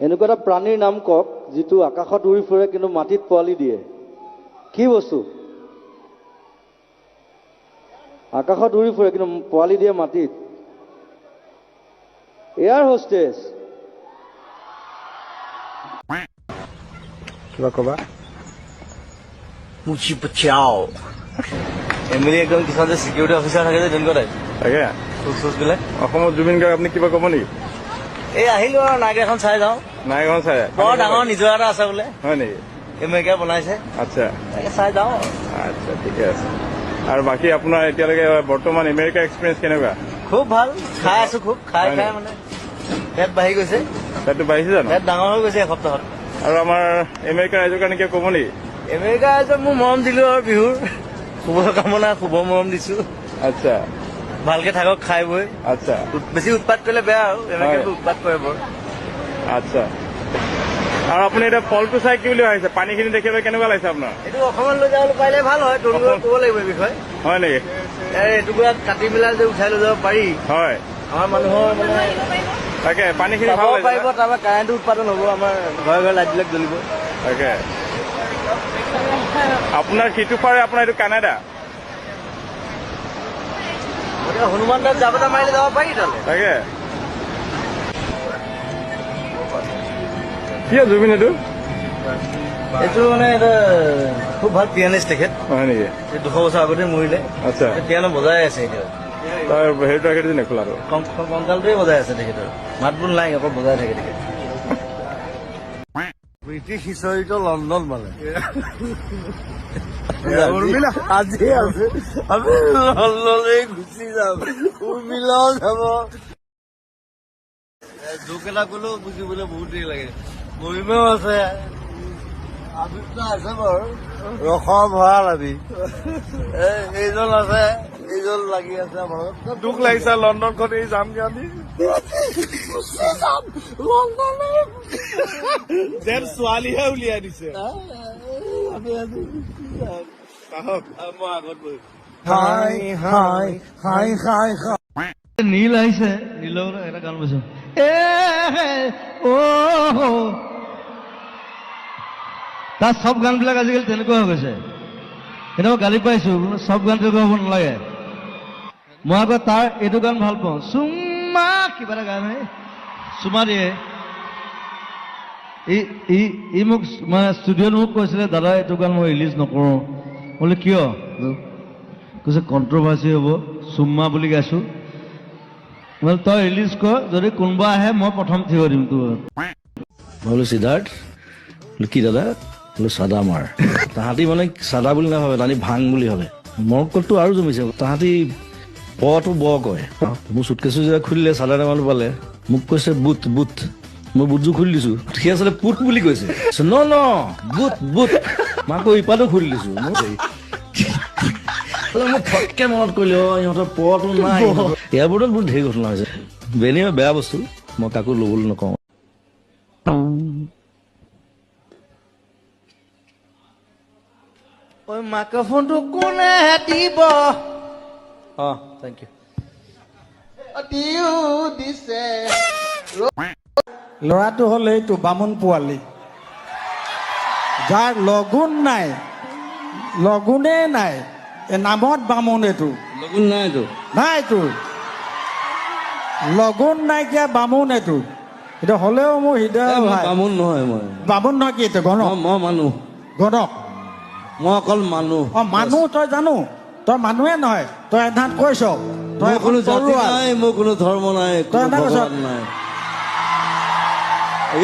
এনেকুৱা এটা প্ৰাণীৰ নাম কওক যিটো আকাশত উৰি ফুৰে কিন্তু মাটিত পোৱালি দিয়ে। কি বস্তু? আকাশত উৰি ফুৰে কিন্তু পোৱালি দিয়ে মাটিত। Air hostess. কিবা কবা? মুচি পচাও এমএলএ একদম কিছুমান যে সিকিউৰিটি অফিচাৰ থাকে যে তেনেকুৱা টাইপ তাকে চুচ বিলাক। অসমত জুবিন গাৰ্গ আপুনি কিবা ক'ব নেকি? এই আহিলো আৰু নাইক এখন চাই যাওঁ। নাইখন চাই বৰ ডাঙৰ নিজৰ এটা আছে বোলে, হয় নেকি? এমেৰিকা বনাইছে, আচ্ছা তাকে চাই যাওঁ। আচ্ছা ঠিকে আছে। আৰু বাকী আপোনাৰ এতিয়ালৈকে বৰ্তমান আমেৰিকা এক্সপিৰিয়েঞ্চ কেনেকুৱা? খুব ভাল, খাই আছো খুব, খাই মানে পেট বাঢ়ি গৈছে। পেটটো বাঢ়িছে জানো? পেট ডাঙৰ হৈ গৈছে এসপ্তাহত। আৰু আমাৰ আমেৰিকা ৰাইজৰ কাৰণে কিবা ক'ব নেকি? আমেৰিকা ৰাইজক মোৰ মৰম দিলো আৰু বিহুৰ শুভকামনা, শুভ মৰম দিছো। আচ্ছা ভালকে থাকক খাই বৈ। আচ্ছা বেছি উৎপাত কৰিলে বেয়া আৰু এনেকে উৎপাত কৰে বৰ। আচ্ছা আৰু আপুনি এতিয়া ফলটো চাই কি বুলি ভাবিছে? পানীখিনি দেখিলে কেনেকুৱা লাগিছে আপোনাৰ? এইটো অসমত লৈ যাবলৈ পাৰিলে ভাল হয়, তৰুণক ক'ব লাগিব এই বিষয়ে। হয় নেকি? এইটুকুৰা কাটি পেলাই যে উঠাই লৈ যাব পাৰি, হয় আমাৰ মানুহৰ মানে তাকে পানীখিনি চাব ভাল লাগিছে পাৰিব, তাৰপৰা কাৰেণ্টটো উৎপাদন হ'ব, আমাৰ ঘৰে ঘৰে লাইটবিলাক জ্বলিব। তাকে আপোনাৰ সিটো পাৰে আপোনাৰ এইটো কানাডা। গতিকে হনুমান দাস জাপ এটা মাৰিলে যাব পাৰি তালৈ। তাকে কি জুবিন এইটো? এইটো মানে এটা খুব ভাল পিয়ানিষ্ট তেখেত। হয় নেকি? 200 বছৰ আগতে মৰিলে। আচ্ছা পিয়ানো বজাই আছে এতিয়া, তাৰ হেৰিটো ৰাখি নেখোলাটো কংকালটোৱে বজাই আছে তেখেতৰ, মাত বোল নাই, অকল বজাই থাকে তেখেত। ব্ৰিটিছ হিষ্টৰীটো লণ্ডন মানে আজি আছে, আমি লণ্ডনলৈ গুচি যাম, উৰ্মিলাও যাব। জোক এটা গ'লেও বুজিবলৈ বহুত দেৰি লাগে। মৰিমেও আছে, আবিৰটো আছে বাৰু, ৰসৰ ভঁৰাল আমি এইজন আছে, এইজন লাগি আছে আমাৰ। দুখ লাগিছে লণ্ডনখন এই যামগে আমি যেন ছোৱালীহে উলিয়াই দিছে। মই আগত বহি নীল আহিছে, নীলৰ এটা গান বৈছো, তাৰ চব গানবিলাক আজিকালি তেনেকুৱা হৈ গৈছে। এতিয়া মই গালি পাইছো, চব গান তেনেকুৱা হ'ব নালাগে। মই আকৌ তাৰ এইটো গান ভাল পাওঁ, চুমা কিবা এটা গান চুমা দিয়ে। ই মোক মানে ষ্টুডিঅ'ত মোক কৈছিলে, দাদা এইটো গান মই ৰিলিজ নকৰোঁ। বোলে কিয়? কৈছে কণ্ট্ৰভাৰ্চি হ'ব, চুম্মা বুলি গাইছো। বোলে তই ৰিলিজ কৰ, যদি কোনোবা আহে মই প্ৰথম থিয় দিম তোৰ। মই বোলো সিদ্ধাৰ্থ, কি দাদা? বোলো চাদা মাৰ। তাহাঁতি মানে চাদা বুলি নাভাবে, তাহাঁতি ভাং বুলি ভাবে। মৰকলটো আৰু জমিছে, তাহাঁতি পটো ব কয়। মোৰ চুটকেছো যেতিয়া খুলিলে, চাদা টেমাটো পালে, মোক কৈছে বুট বুট। মই বুটযোৰ খুলি দিছো, সি আচলতে পুট বুলি কৈছে। ন ন বুট বুট, মই আকৌ ইপাতো খুলি দিছো। মোক ফটকে মনত কৰিলে, ইহঁতৰ পটো নাই। এয়াৰপৰ্টত বহুত ধেৰ ঘটনা হৈছে। বেনি বেয়া বস্তু, মই কাকো ল'বলৈ নকওঁ। ঐ মাইক্ৰফোনটো কোনে দিব? Thank you. দিছে ল'ৰাটো হ'ল এইটো বামুণ পোৱালি, যাৰ লগুণ নাই, লগুণেই নাই। নামত বামুণ, এইটো লগুণ নাইতো, নাইতো লগুণ নাইকিয়া বামুণ এইটো। এইটো হ'লেও মোৰ হৃদয় ভাই। বামুণ নহয়, মই বামুণ নহয় কি এইটো? গণক? মই মানুহ, গণক? মই অকল মানুহ। মানুহ তই জানো? তই মানুহে নহয়, তই এধাত কৈছ, তই মোৰ কোনো জাতি তৰোৱাল। নাই, মোৰ কোনো ধৰ্ম নাই, তই কোনো এটা কৈছ। ভগৱান নাই।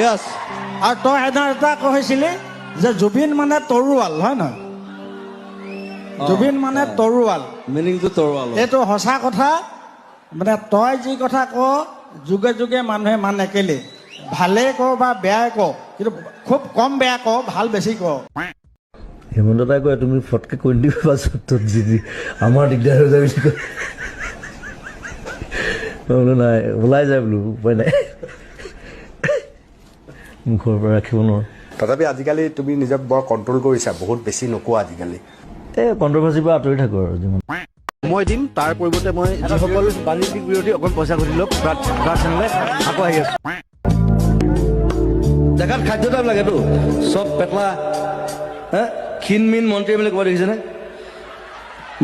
য়েছ। আৰু তই এধাত এটা কৈছিলি যে জুবিন মানে তৰোৱাল, হয় নহয়? জুবিন মানে তৰোৱাল, মিনিংটো তৰোৱাল। এইটো সঁচা কথা। মানে তই যি কথা ক, যুগে যুগে মানুহে মানে কেলে, ভালেই ক বা বেয়াই ক, কিন্তু খুব কম বেয়া ক, ভাল বেছি ক। হেমন্ত দাই কয় তুমি ফটকে কৈ দিবা, যি আমাৰ দিগদাৰ হৈ যায় বুলি কয়। বোলো নাই, ওলাই যায় বোলো, উপায় নাই, মুখৰ পৰা ৰাখিব নোৱাৰো। তথাপি আজিকালি তুমি নিজক বৰ কণ্ট্ৰল কৰিছা, বহুত বেছি নোকোৱা আজিকালি। এই কণ্ট্ৰভাৰ্চিৰ পৰা আঁতৰি থাকো আৰু যিমান। মই দিম, তাৰ পৰিৱৰ্তে মই যিসকল বাণিজ্যিক বিৰোধী অকণ পইচা ঘটি লওক, আকৌ আহি আছো। দেখাত খাদ্য টাইপ লাগেতো চব পেটলা হে ক্ষীণ মিন মন্ত্ৰী এম এল এ ক'ব দেখিছেনে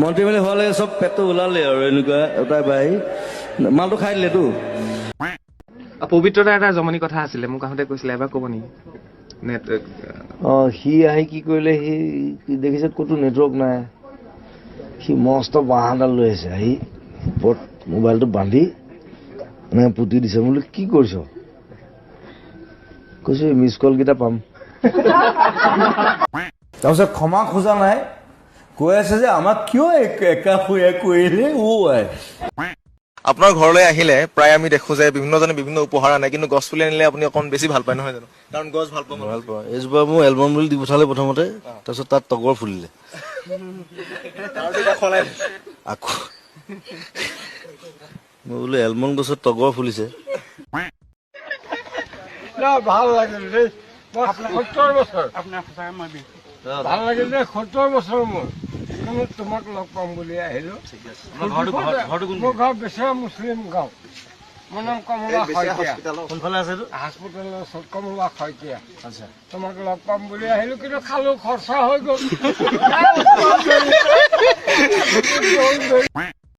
মন্ত্ৰী এম এল এ হোৱালে চব পেটটো ওলালে আৰু এনেকুৱা এটা বাই মালটো খাই দিলেতো পবিত্ৰতা এটা জমনি কথা আছিলে মোক আহোঁতে কৈছিলে এবাৰ ক'ব নেকি সি আহি কি কৰিলে সি দেখিছে ক'তো নেটৱৰ্ক নাই সি মস্ত বাঁহ এডাল লৈ আহিছে আহি ওপৰত মোবাইলটো বান্ধি এনেকৈ পুতি দিছে মই বোলো কি কৰিছ কৈছো মিছ কল কেইটা পাম তাৰপিছত ক্ষমা খোজা নাই কৈ আছে যে আমাক কিয় একা শুয়া কৰিলে আই আপোনাৰ ঘৰলৈ আহিলে প্ৰায় আমি দেখো যে বিভিন্নজনে বিভিন্ন উপহাৰ আনে কিন্তু গছ পুলি আনিলে আপুনি অকণ বেছি ভাল পায় নহয় জানো কাৰণ গছ ভাল পাওঁ ভাল পাওঁ এইজোপা মোৰ এলবাম বুলি দি পঠালে প্ৰথমতে তাৰপিছত তাত তগৰ ফুলিলে আকৌ মই বোলো এলমন গছত তগৰ ফুলিছে ভাল লাগিল দেই 70 বছৰ ভাল লাগিল দেই 70 বছৰ মোৰ কিন্তু তোমাক লগ পাম বুলি আহিলো মোৰ ঘৰ বেচেৰা মুছলিম গাঁও মোৰ নাম কমলা শইকীয়া কোনফালে আছে হাস্পতালৰ ওচৰত কমলা শইকীয়া তোমাক লগ পাম বুলি আহিলো কিন্তু খালো খৰচা হৈ গ'ল